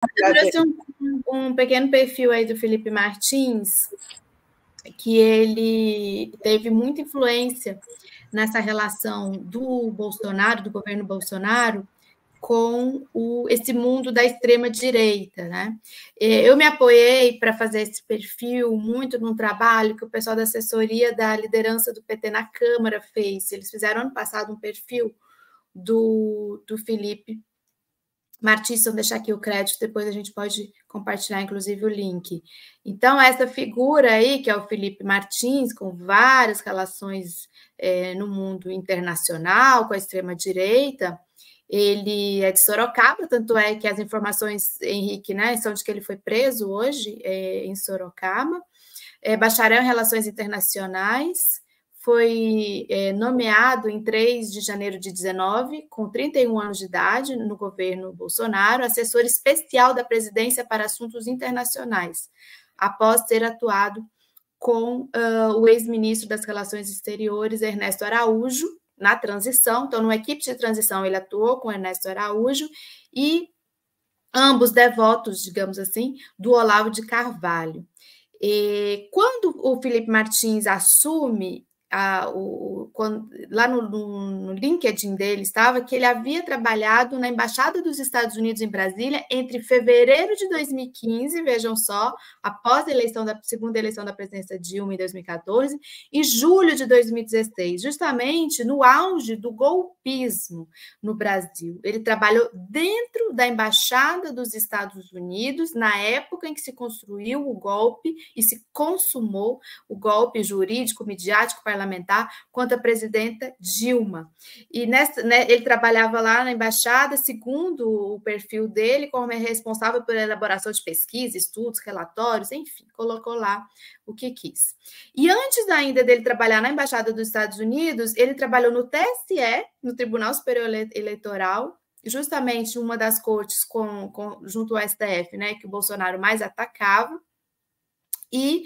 Eu trouxe um pequeno perfil aí do Felipe Martins, que ele teve muita influência nessa relação do Bolsonaro, do governo Bolsonaro, com esse mundo da extrema-direita, né? Eu me apoiei para fazer esse perfil muito num trabalho que o pessoal da assessoria da liderança do PT na Câmara fez. Eles fizeram ano passado um perfil do Felipe Martins, vou deixar aqui o crédito, depois a gente pode compartilhar, inclusive, o link. Então, essa figura aí, que é o Felipe Martins, com várias relações no mundo internacional, com a extrema-direita, ele é de Sorocaba, tanto é que as informações, Henrique, né, são de que ele foi preso hoje em Sorocaba. Bacharel em Relações Internacionais, foi nomeado em 3 de janeiro de 19, com 31 anos de idade, no governo Bolsonaro, assessor especial da presidência para assuntos internacionais, após ter atuado com o ex-ministro das Relações Exteriores, Ernesto Araújo, na transição. Então, numa equipe de transição, ele atuou com Ernesto Araújo e ambos devotos, digamos assim, do Olavo de Carvalho. Quando o Felipe Martins assume, lá no LinkedIn dele estava que ele havia trabalhado na Embaixada dos Estados Unidos em Brasília entre fevereiro de 2015, vejam só, após a segunda eleição da presidência Dilma em 2014, e julho de 2016, justamente no auge do golpismo no Brasil. Ele trabalhou dentro da Embaixada dos Estados Unidos, na época em que se construiu o golpe e se consumou o golpe jurídico, midiático, parlamentar contra a presidenta Dilma. E ele trabalhava lá na embaixada, segundo o perfil dele, como responsável pela elaboração de pesquisa, estudos, relatórios, enfim, colocou lá o que quis. E antes ainda dele trabalhar na Embaixada dos Estados Unidos, ele trabalhou no TSE, no Tribunal Superior Eleitoral, justamente uma das cortes junto ao STF, né, que o Bolsonaro mais atacava, e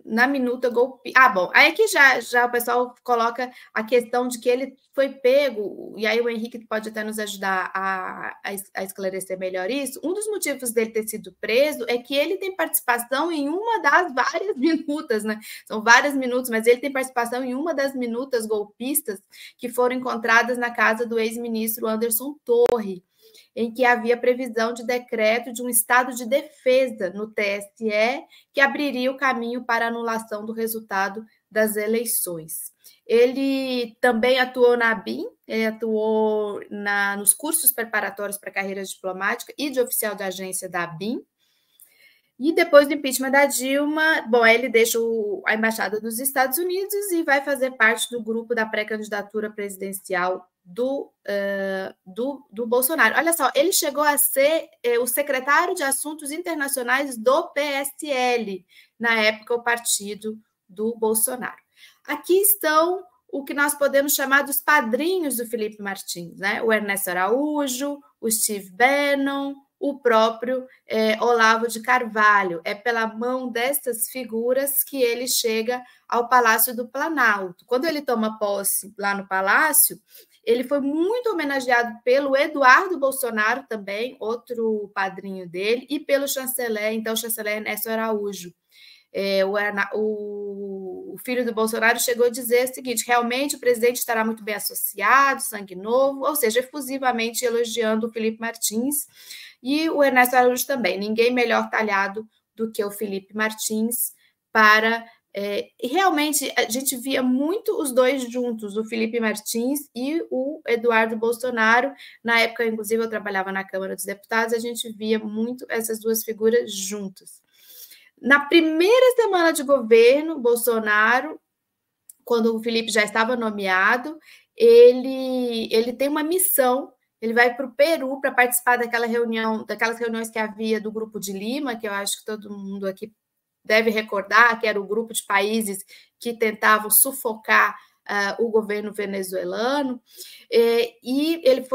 na minuta golpe. Bom, aí que já o pessoal coloca a questão de que ele foi pego, e aí o Henrique pode até nos ajudar a esclarecer melhor isso. Um dos motivos dele ter sido preso é que ele tem participação em uma das várias minutas, né? São várias minutas, mas ele tem participação em uma das minutas golpistas que foram encontradas na casa do ex-ministro Anderson Torre, em que havia previsão de decreto de um estado de defesa no TSE que abriria o caminho para a anulação do resultado das eleições. Ele também atuou na ABIN, ele atuou nos cursos preparatórios para a carreira diplomática e de oficial de agência da ABIN. E depois do impeachment da Dilma, bom, ele deixa a Embaixada dos Estados Unidos e vai fazer parte do grupo da pré-candidatura presidencial do Bolsonaro. Olha só, ele chegou a ser o secretário de Assuntos Internacionais do PSL, na época o partido do Bolsonaro. Aqui estão o que nós podemos chamar dos padrinhos do Felipe Martins, né? O Ernesto Araújo, o Steve Bannon, o próprio Olavo de Carvalho. É pela mão dessas figuras que ele chega ao Palácio do Planalto. Quando ele toma posse lá no Palácio, ele foi muito homenageado pelo Eduardo Bolsonaro também, outro padrinho dele, e pelo chanceler, então o chanceler Ernesto Araújo. O filho do Bolsonaro chegou a dizer o seguinte: realmente o presidente estará muito bem associado, sangue novo, ou seja, efusivamente elogiando o Felipe Martins e o Ernesto Araújo também. Ninguém melhor talhado do que o Felipe Martins para... realmente, a gente via muito os dois juntos, o Felipe Martins e o Eduardo Bolsonaro. Na época, inclusive, eu trabalhava na Câmara dos Deputados, a gente via muito essas duas figuras juntas. Na primeira semana de governo, Bolsonaro, quando o Felipe já estava nomeado, ele tem uma missão. Ele vai para o Peru para participar daquelas reuniões que havia do Grupo de Lima, que eu acho que todo mundo aqui deve recordar, que era o grupo de países que tentavam sufocar o governo venezuelano. E ele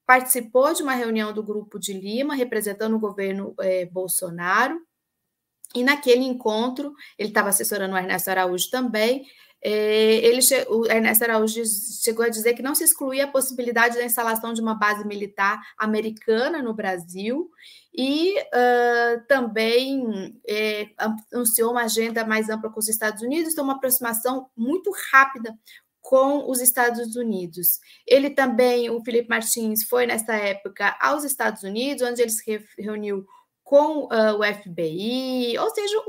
participou de uma reunião do Grupo de Lima, representando o governo Bolsonaro. E naquele encontro, ele estava assessorando o Ernesto Araújo também, O Ernesto Araújo chegou a dizer que não se excluía a possibilidade da instalação de uma base militar americana no Brasil e também anunciou uma agenda mais ampla com os Estados Unidos, então uma aproximação muito rápida com os Estados Unidos. Ele também, o Felipe Martins, foi nessa época aos Estados Unidos, onde ele se reuniu com o FBI, ou seja,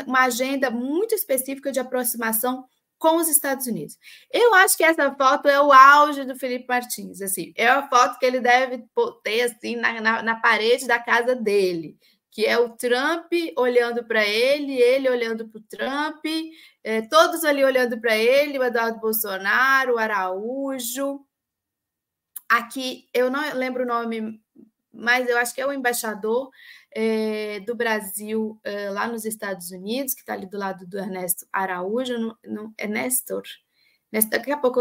uma agenda muito específica de aproximação com os Estados Unidos. Eu acho que essa foto é o auge do Felipe Martins, assim, é a foto que ele deve ter assim, na parede da casa dele, que é o Trump olhando para ele olhando para o Trump, todos ali olhando para ele, o Eduardo Bolsonaro, o Araújo. Aqui, eu não lembro o nome, mas eu acho que é o embaixador do Brasil lá nos Estados Unidos, que está ali do lado do Ernesto Araújo, é Néstor. Daqui a pouco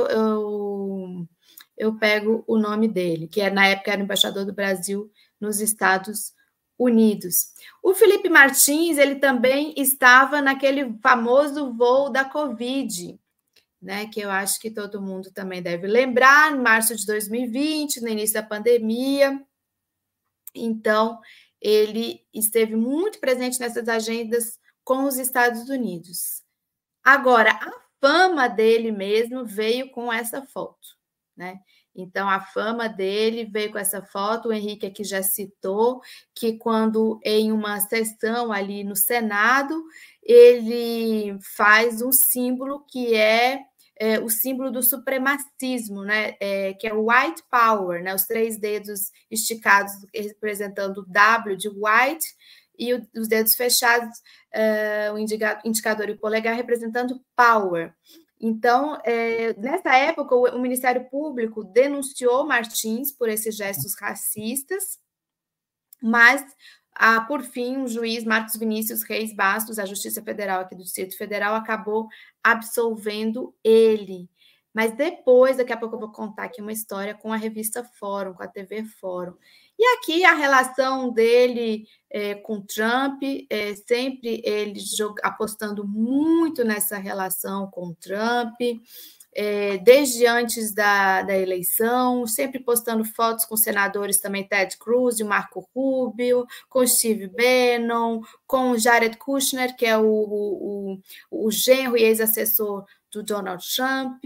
eu pego o nome dele, que na época era embaixador do Brasil nos Estados Unidos. O Felipe Martins, ele também estava naquele famoso voo da Covid, né, que eu acho que todo mundo também deve lembrar, em março de 2020, no início da pandemia. Então, ele esteve muito presente nessas agendas com os Estados Unidos. Agora, a fama dele mesmo veio com essa foto, né? Então, a fama dele veio com essa foto, o Henrique aqui já citou, que quando em uma sessão ali no Senado, ele faz um símbolo que é o símbolo do supremacismo, né? Que é o white power, né? Os 3 dedos esticados representando o W de white e os dedos fechados, o indicador e o polegar representando power. Então, nessa época, o Ministério Público denunciou Martins por esses gestos racistas, mas, por fim, o juiz Marcos Vinícius Reis Bastos, da Justiça Federal aqui do Distrito Federal, acabou absolvendo ele. Mas depois, daqui a pouco eu vou contar aqui uma história com a revista Fórum, com a TV Fórum. E aqui a relação dele com Trump, sempre ele apostando muito nessa relação com Trump, desde antes da eleição, sempre postando fotos com senadores também, Ted Cruz e Marco Rubio, com Steve Bannon, com Jared Kushner, que é o genro e ex-assessor do Donald Trump.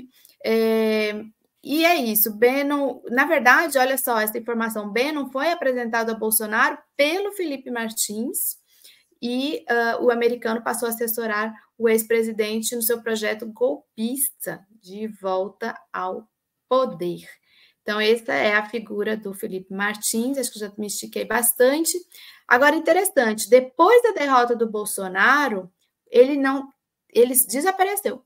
E é isso, Bannon, na verdade, olha só essa informação, Bannon foi apresentado a Bolsonaro pelo Felipe Martins e o americano passou a assessorar o ex-presidente no seu projeto golpista de volta ao poder. Então, essa é a figura do Felipe Martins, acho que já me estiquei bastante. Agora, interessante, depois da derrota do Bolsonaro, ele desapareceu.